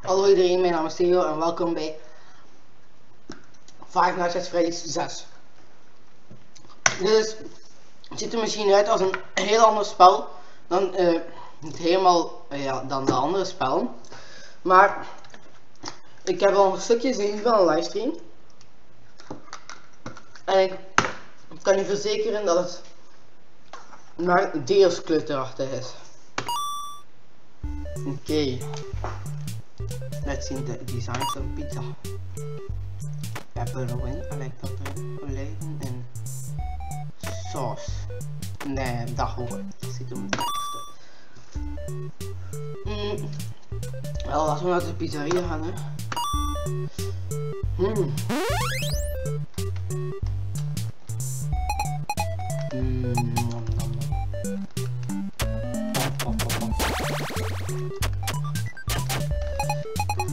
Hallo iedereen, mijn naam is Theo en welkom bij Five Nights at Freddy's 6. Dus het ziet er misschien uit als een heel ander spel dan niet helemaal dan de andere spellen. Maar ik heb al een stukje gezien van een livestream. En ik kan je verzekeren dat het maar deels kleuterachtig is. Oké. Let's see the designs of pizza. Pepperoni, I like pepperoni, olijven en saus. Nee, dat ook. Dat zit hem het lekkerste. Wel, laten we naar de pizzeria gaan, hè.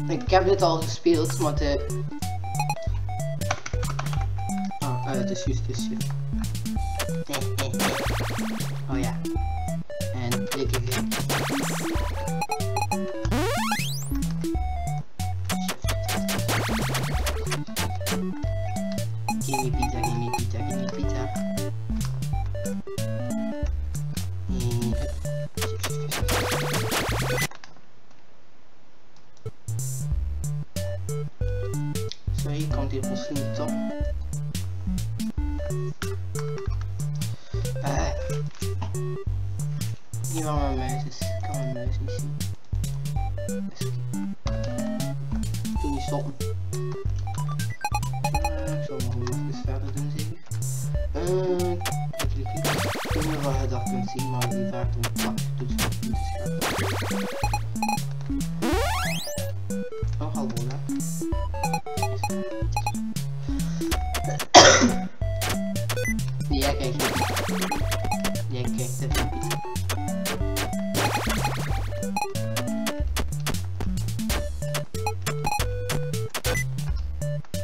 Ik heb dit al gespeeld, maar het is juist. Oh ja. En klik ik in. Gimme pizza, gimme pizza, gimme pizza. Sorry, komt hier ons niet op. Hier waar mijn muis is. Ik kan mijn muis niet zien. Doe niet stoppen. Ik zal nog even verder doen, zeker. Ik weet niet wat je dat kunt zien, maar die vraagt om het plak toetsen op te scherpen. Oh, hallo daar. Jij krijgt het. Jij krijgt het niet.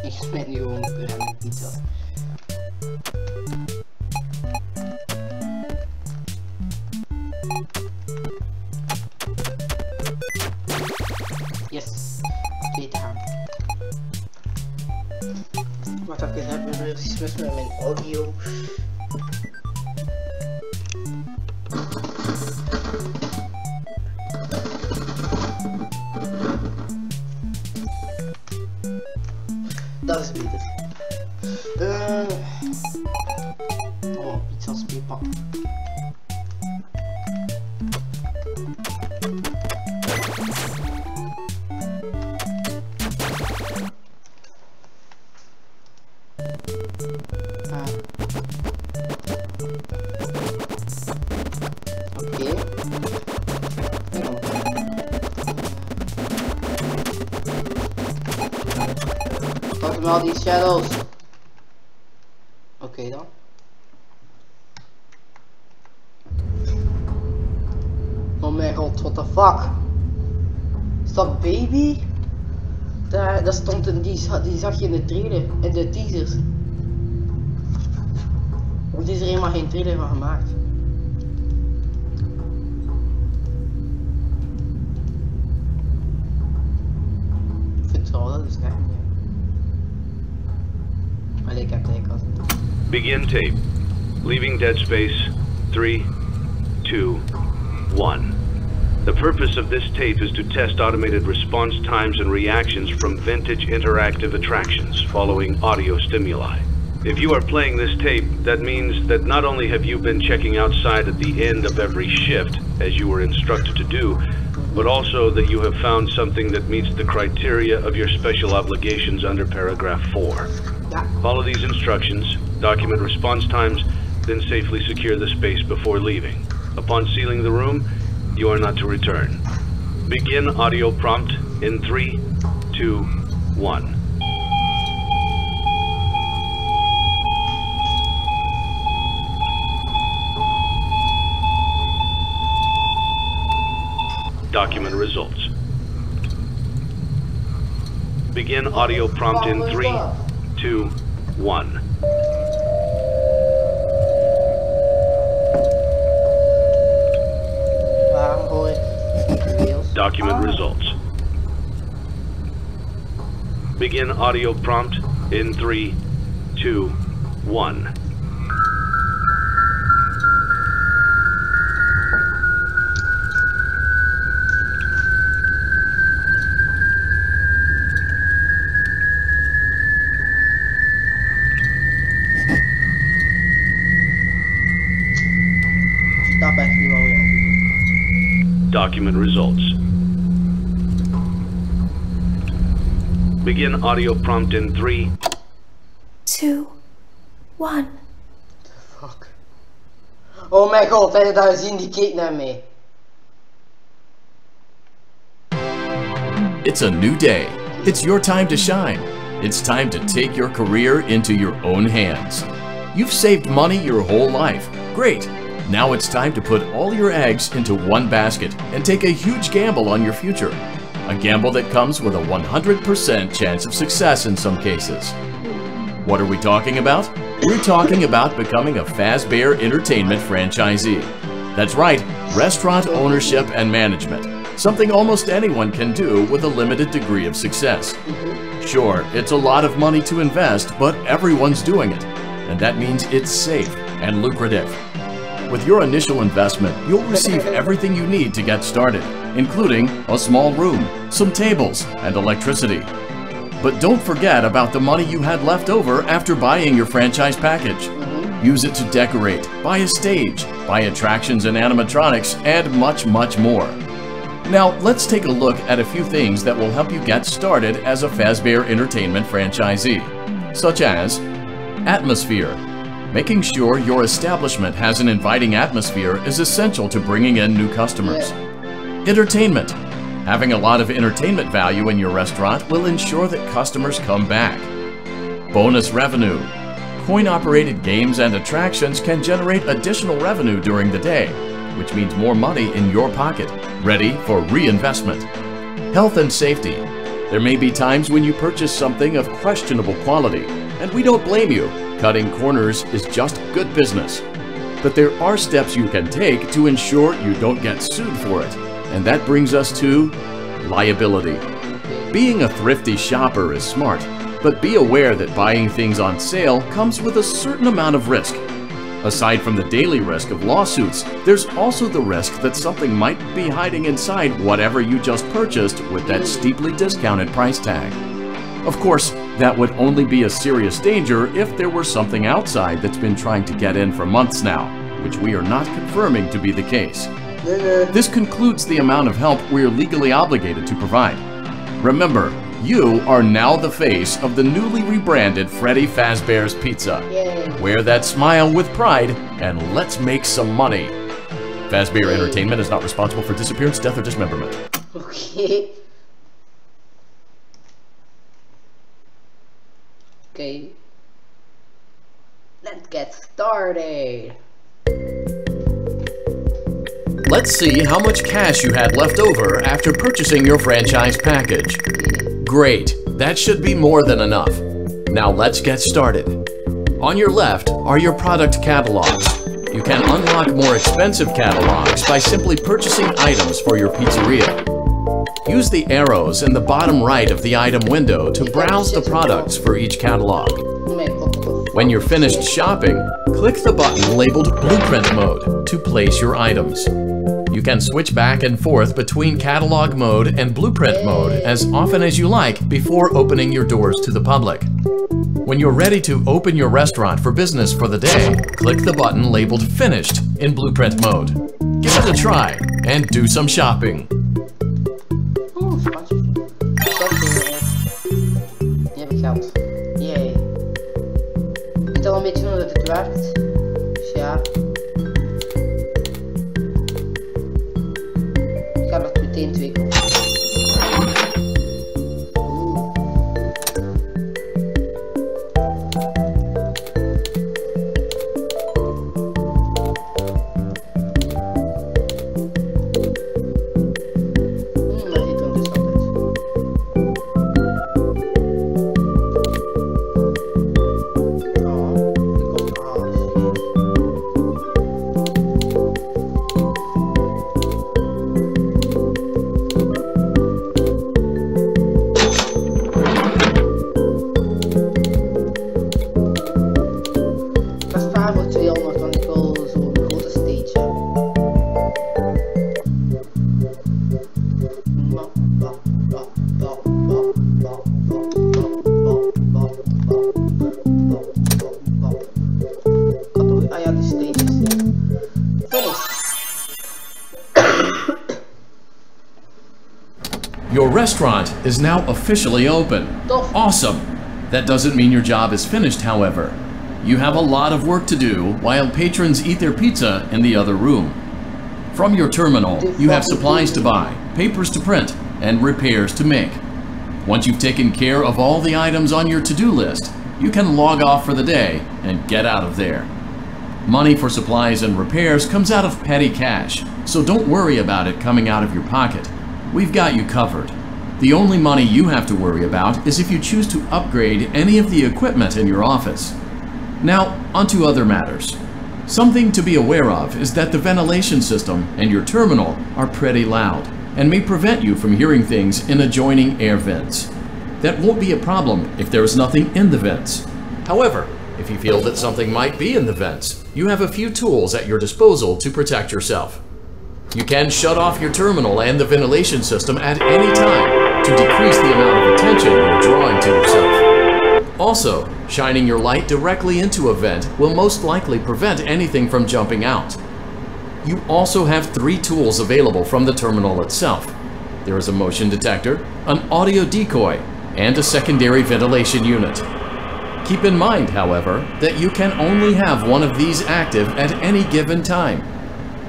Ik smijt nu gewoon de pizza. Yes, 2 te gaan. Wat ik heb er weer iets mis met mijn audio. Dat is beter. Oh, pizza's pepa. Oké. Tot met al die shadows. Oké dan. Oh mijn god, what the fuck? Is dat baby? Daar stond een, die zag je in de trailer, in de teasers. Of is er helemaal geen trailer van gemaakt? Ik vind het wel, dat is echt niet. Allee, ik heb het eigenlijk al gezien. Begin tape. Leaving dead space. 3, 2, 1. The purpose of this tape is to test automated response times and reactions from vintage interactive attractions following audio stimuli. If you are playing this tape, that means that not only have you been checking outside at the end of every shift, as you were instructed to do, but also that you have found something that meets the criteria of your special obligations under paragraph 4. Follow these instructions, document response times, then safely secure the space before leaving. Upon sealing the room, you are not to return. Begin audio prompt in 3, 2, 1. Document results. Begin audio prompt in 3, 2, 1. Document results. Begin audio prompt in 3, 2, 1. Stop actually while we're on. Document results. Begin audio prompt in 3, 2, 1. Fuck. Oh mijn god, heb je dat gezien? Die keek naar mij. It's a new day. It's your time to shine. It's time to take your career into your own hands. You've saved money your whole life. Great. Now it's time to put all your eggs into one basket and take a huge gamble on your future. A gamble that comes with a 100% chance of success in some cases. What are we talking about? We're talking about becoming a Fazbear Entertainment franchisee. That's right, restaurant ownership and management. Something almost anyone can do with a limited degree of success. Sure, it's a lot of money to invest, but everyone's doing it. And that means it's safe and lucrative. With your initial investment, you'll receive everything you need to get started, including a small room, some tables, and electricity. But don't forget about the money you had left over after buying your franchise package. Use it to decorate, buy a stage, buy attractions and animatronics, and much, much more. Now, let's take a look at a few things that will help you get started as a Fazbear Entertainment franchisee, such as atmosphere. Making sure your establishment has an inviting atmosphere is essential to bringing in new customers. Entertainment. Having a lot of entertainment value in your restaurant will ensure that customers come back. Bonus revenue. Coin-operated games and attractions can generate additional revenue during the day, which means more money in your pocket, ready for reinvestment. Health and safety. There may be times when you purchase something of questionable quality, and we don't blame you. Cutting corners is just good business. But there are steps you can take to ensure you don't get sued for it. And that brings us to liability. Being a thrifty shopper is smart, but be aware that buying things on sale comes with a certain amount of risk. Aside from the daily risk of lawsuits, there's also the risk that something might be hiding inside whatever you just purchased with that steeply discounted price tag. Of course, that would only be a serious danger if there were something outside that's been trying to get in for months now, which we are not confirming to be the case. This concludes the amount of help we're legally obligated to provide. Remember, you are now the face of the newly rebranded Freddy Fazbear's Pizza. Yay. Wear that smile with pride and let's make some money. Fazbear Entertainment is not responsible for disappearance, death, or dismemberment. Okay. Okay. Let's get started. Let's see how much cash you had left over after purchasing your franchise package. Great, that should be more than enough. Now let's get started. On your left are your product catalogs. You can unlock more expensive catalogs by simply purchasing items for your pizzeria. Use the arrows in the bottom right of the item window to browse the products for each catalog. When you're finished shopping, click the button labeled Blueprint Mode to place your items. You can switch back and forth between Catalog Mode and Blueprint Mode as often as you like before opening your doors to the public. When you're ready to open your restaurant for business for the day, click the button labeled Finished in Blueprint Mode. Give it a try and do some shopping. Oh, sponsor. Die heb ik geld. Yay. Ik weet al een beetje hoe dat het werkt. Dus ja. Ik ga dat meteen 2 kopen. Ah ja, die steentjes. Finish. Your restaurant is now officially open. Tof. Awesome! That doesn't mean your job is finished, however. You have a lot of work to do while patrons eat their pizza in the other room. From your terminal, you have supplies to buy, papers to print, and repairs to make. Once you've taken care of all the items on your to-do list, you can log off for the day and get out of there. Money for supplies and repairs comes out of petty cash, so don't worry about it coming out of your pocket. We've got you covered. The only money you have to worry about is if you choose to upgrade any of the equipment in your office. Now, onto other matters. Something to be aware of is that the ventilation system and your terminal are pretty loud and may prevent you from hearing things in adjoining air vents. That won't be a problem if there is nothing in the vents. However, if you feel that something might be in the vents, you have a few tools at your disposal to protect yourself. You can shut off your terminal and the ventilation system at any time to decrease the amount of attention you're drawing to yourself. Also, shining your light directly into a vent will most likely prevent anything from jumping out. You also have 3 tools available from the terminal itself. There is a motion detector, an audio decoy, and a secondary ventilation unit. Keep in mind, however, that you can only have one of these active at any given time.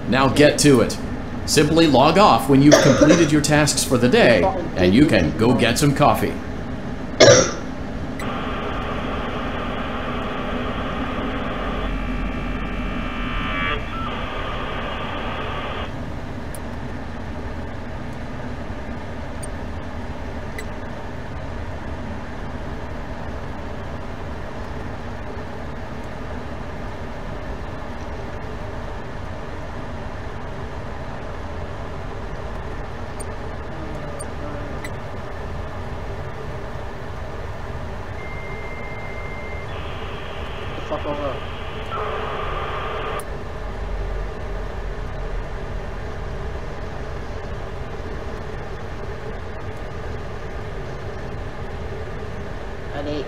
Now get to it. Simply log off when you've completed your tasks for the day, and you can go get some coffee. Fuck over. Ready.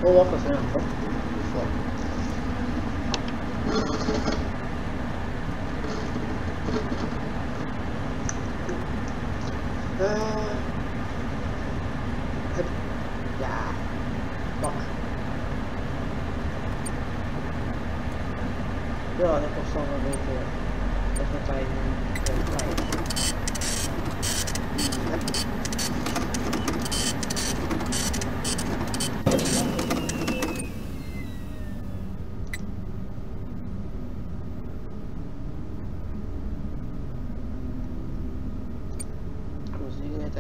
Oh, wacht even. Ja, pak. Ja, dat kost dan een beetje. Dat is tijd.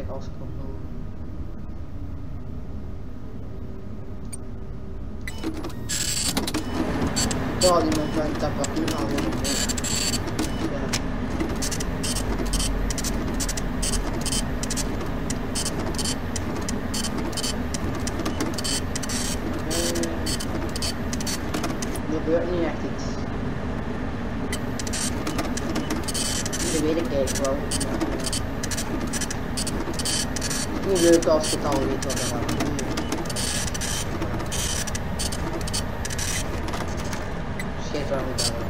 Als ik nog ja, die moet mijn temperatuur houden. Ja. Er gebeurt niet echt iets. Dat weet ik eigenlijk wel. Niet leuk als je het al weet wat er gaat gebeuren. Scheet waar we daar wel.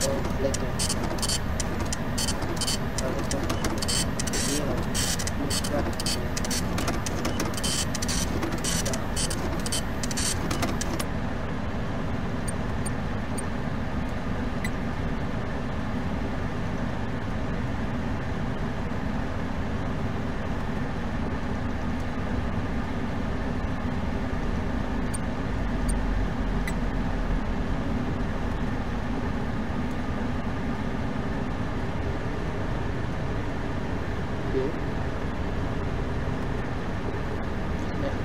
Oh, lekker. Dat is toch hier al. Niet weg.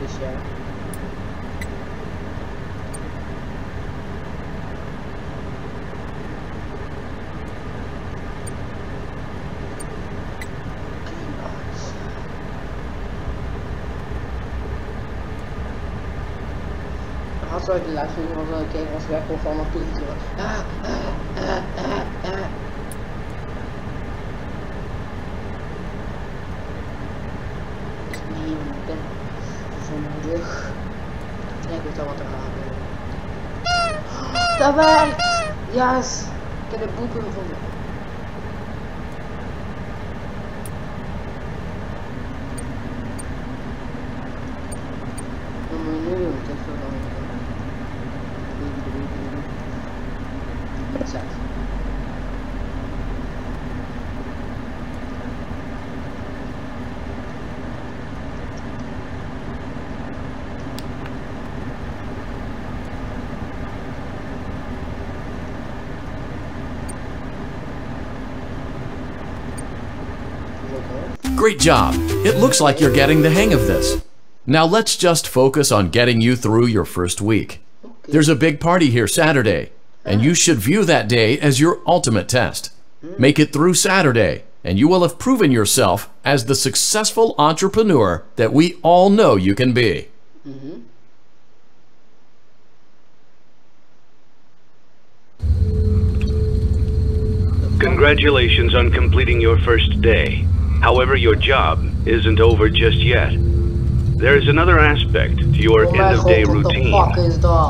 Dus ja. Als ik de luisteren was wel een keer als weg of allemaal toe te doen. Nee, ik ben vermoedig. Nee, ik weet al wat er gaat. Dat werkt! Yes! Ik heb de boeken gevonden. Wat moet je nu doen? Het is zo lang. Zet. Great job! It looks like you're getting the hang of this. Now let's just focus on getting you through your first week. There's a big party here Saturday, and you should view that day as your ultimate test. Make it through Saturday, and you will have proven yourself as the successful entrepreneur that we all know you can be. Congratulations on completing your first day. However, your job isn't over just yet. There is another aspect to your end-of-day routine,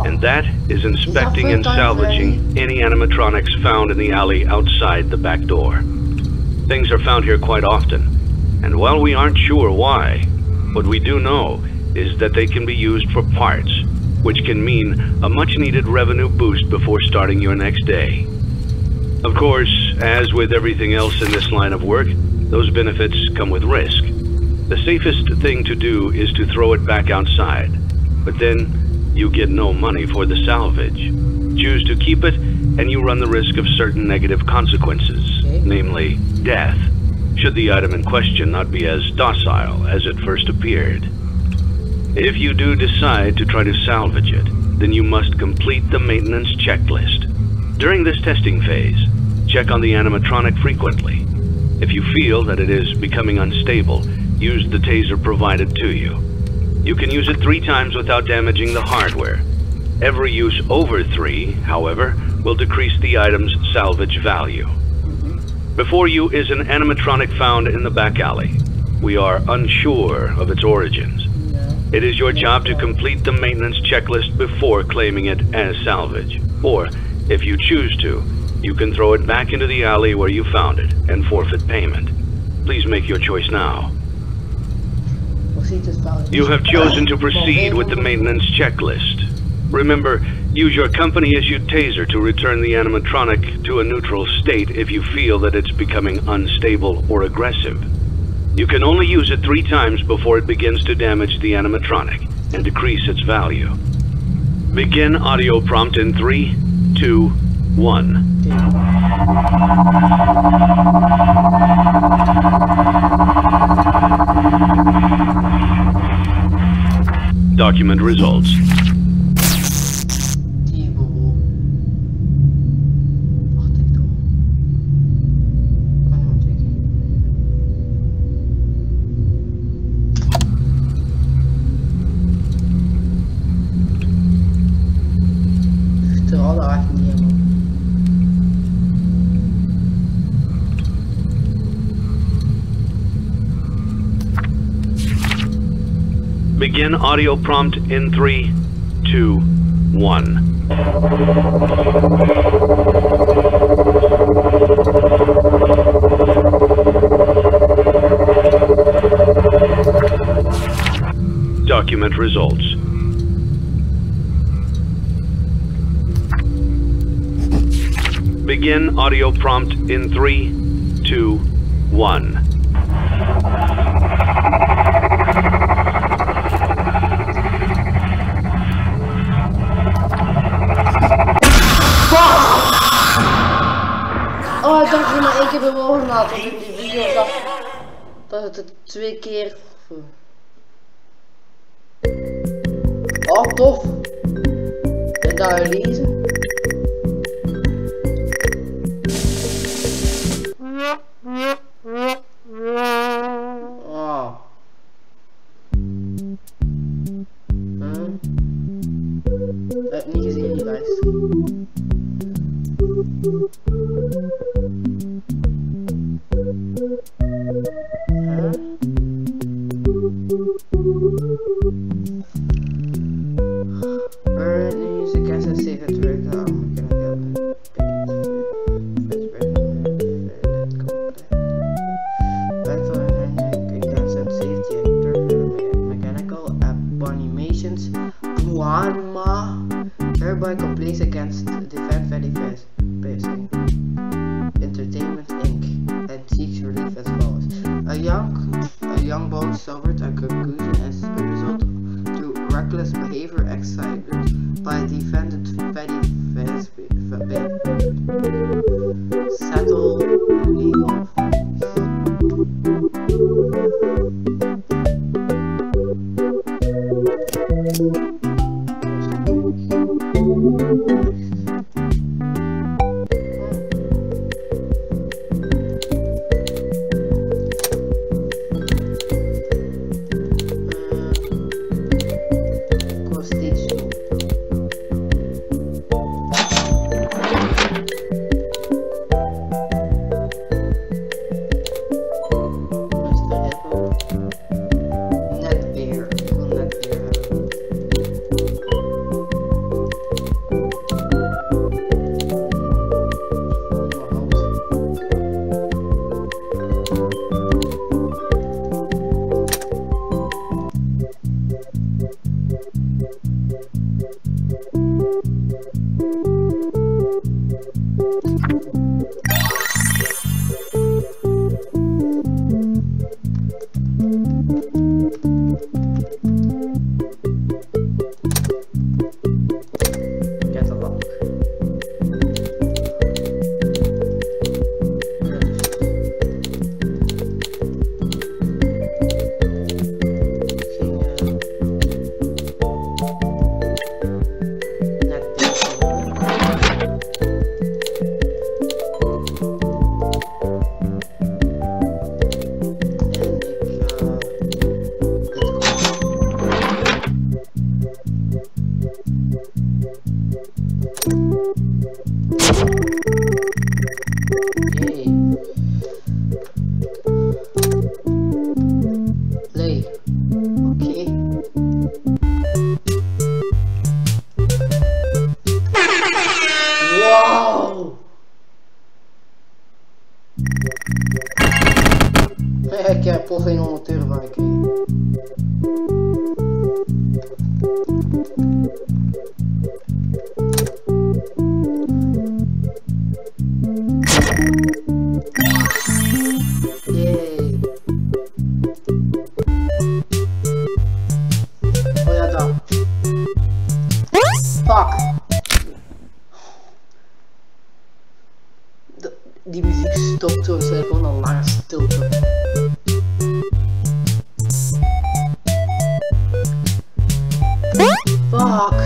and that is inspecting and salvaging any animatronics found in the alley outside the back door. Things are found here quite often, and while we aren't sure why, what we do know is that they can be used for parts, which can mean a much-needed revenue boost before starting your next day. Of course, as with everything else in this line of work, those benefits come with risk. The safest thing to do is to throw it back outside, but then you get no money for the salvage. Choose to keep it, and you run the risk of certain negative consequences, namely death, should the item in question not be as docile as it first appeared. If you do decide to try to salvage it, then you must complete the maintenance checklist. During this testing phase, check on the animatronic frequently. If you feel that it is becoming unstable, use the taser provided to you. You can use it 3 times without damaging the hardware. Every use over 3, however, will decrease the item's salvage value. Before you is an animatronic found in the back alley. We are unsure of its origins. It is your job to complete the maintenance checklist before claiming it as salvage. Or, if you choose to, you can throw it back into the alley where you found it and forfeit payment. Please make your choice now. You have chosen to proceed with the maintenance checklist. Remember, use your company-issued taser to return the animatronic to a neutral state if you feel that it's becoming unstable or aggressive. You can only use it 3 times before it begins to damage the animatronic and decrease its value. Begin audio prompt in 3, 2, 1. Document results. Begin audio prompt in 3, 2, 1. Document results. Begin audio prompt in 3, 2, 1. Oh, ik dacht dat je maar 1 keer bewogen had, want ik die video zag dat het 2 keer... Oh, tof. En daar lezen. Oh. Heb niet gezien die lijst. Hereby complaints against defend Freddy Fazbear Entertainment Inc. and seeks relief as follows. A young boy suffered a concussion as a result to reckless behavior excited by defendant Freddy Fazbear. Settle legal Ik heb plotseling 100 euro van gekregen. Yay. Oh ja, dan. Fuck. Die muziek stopt zo, ze gewoon een lange stilte. Fuck.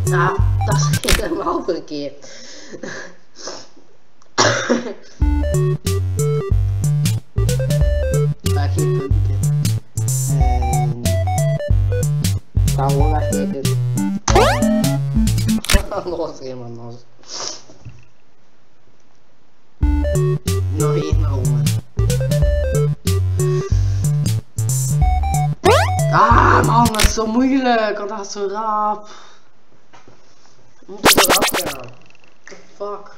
Ja, dat is helemaal verkeerd. Maar geen puntje. Ga gewoon wegkijken. Nog helemaal los. Nog één ronde. Ah man, dat is zo moeilijk, want dat is zo rap. We moeten eraf gaan. What the fuck?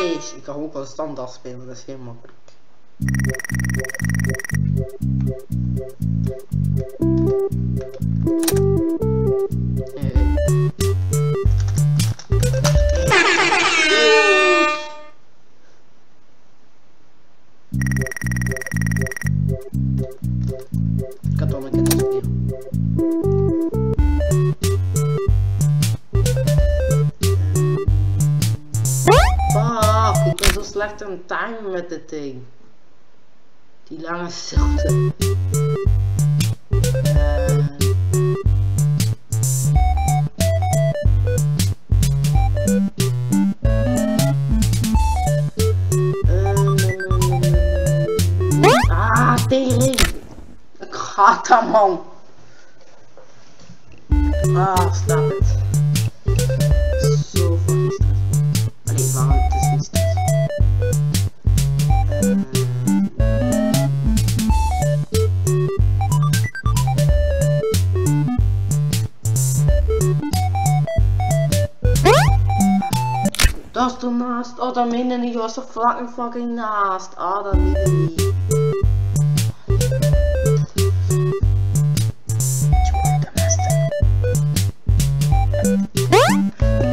Jeez, ik kan ook wel standaard spelen, dat is heel makkelijk. Ik had al een keer spelen. Fuck, ik ben zo slecht aan het timen met dit ding. Die lange stilte. Tering! Ik haat dat, man! Ah, stop het. Zo fucking stressvol. Allee, waarom? Het is niet stressvol. Dat is er naast. Oh, dat meen je niet. Je was er fucking naast. Ah, dat meen je niet.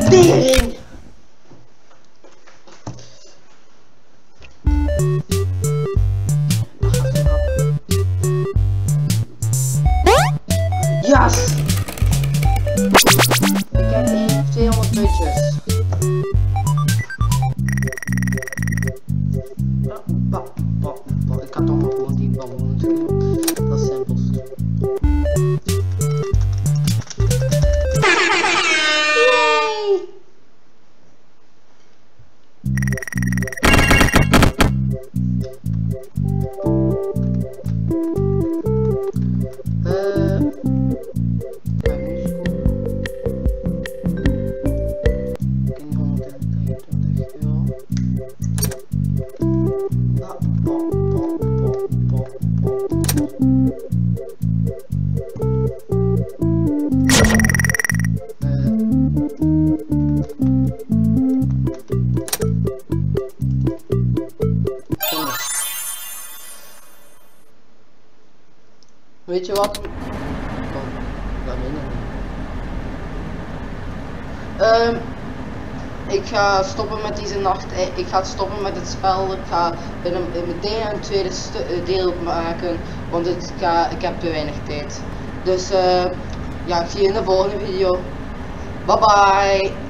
Tering! Yes! Ik heb 200 puntjes. Ik had toch maar gewoon die ballon doen. Dat is simpelst. Weet je wat? Ik ga stoppen met deze nacht. Ik ga stoppen met het spel. Ik ga meteen een tweede deel maken. Want ik heb te weinig tijd. Dus ja, ik zie je in de volgende video. Bye bye.